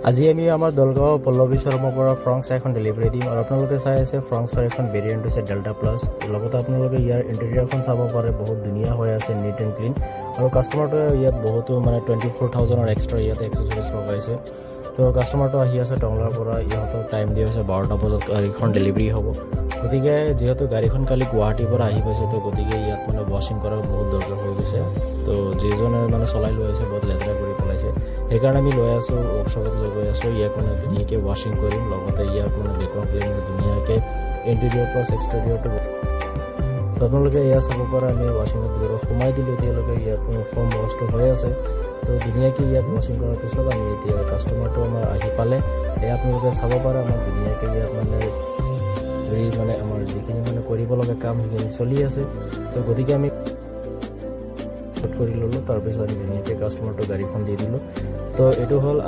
আজি আমি আমাৰ দলগাঁও পল্লৱী শ্বৰুমৰ পৰা ফ্ৰংক্স এখন ডেলিভাৰী দিম আৰু আপোনালোকে চাই আছে ফ্ৰংক্সৰ এখন ভেৰিয়েণ্ট হৈছে ডেল্টা প্লাছ। লগতে আপোনালোকে ইয়াৰ ইণ্টেৰিয়ৰখন চাব পাৰে, বহুত ধুনীয়া হৈ আছে, নিট এণ্ড ক্লিন। আৰু কাষ্টমাৰটোৱে ইয়াত বহুতো 24,000 এক্সট্ৰা ইয়াতে এক্সেচৰিজ লগাইছে। তো কাষ্টমাৰটো আহি আছে টংলাৰ পৰা, ইহঁতক টাইম দিয়া হৈছে 12টা বজাত গাড়ীখন ডেলিভাৰী হ'ব। গতিকে যিহেতু গাড়ীখন কালি গুৱাহাটীৰ পৰা আহি পাইছে, তো গতিকে ইয়াত ৱাশ্বিং কৰাৰ বহুত দৰকাৰ হৈ গৈছে। তো যিজনে চলাই লৈ আহিছে বহুত লেতেৰা কৰি পেলাইছে, সেইকাৰণে আমি লৈ আছোঁ ৱৰ্কশ্বপত লৈ গৈ আছোঁ। ইয়াক ধুনীয়াকৈ ৱাশ্বিং কৰিম, লগতে ইয়াক বেকগ্ৰাউণ্ড ক্লিন ধুনীয়াকৈ ইণ্টেৰিয়ৰ প্লাছ এক্সটেৰিয়ৰটো। তো আপোনালোকে এয়া চাব পৰা আমি ৱাশ্বিঙৰ ভিতৰত সোমাই দিলোঁ, এতিয়ালৈকে ইয়াত ফৰ্ম ৱাছটো হৈ আছে। তো ধুনীয়াকৈ ইয়াত ৱাশ্বিং কৰাৰ পিছত আমি এতিয়া কাষ্টমাৰটো আমাৰ আহি পালে, এয়া আপোনালোকে চাব পাৰে আমাৰ ধুনীয়াকৈ ইয়াত আমাৰ যিখিনি কৰিব লগা কাম সেইখিনি চলি আছে। তো গতিকে আমি কৰি ল'লোঁ, তাৰপিছত আমি ধুনীয়াকৈ কাষ্টমাৰটো গাড়ীখন দি দিলোঁ। তো এইটো হ'ল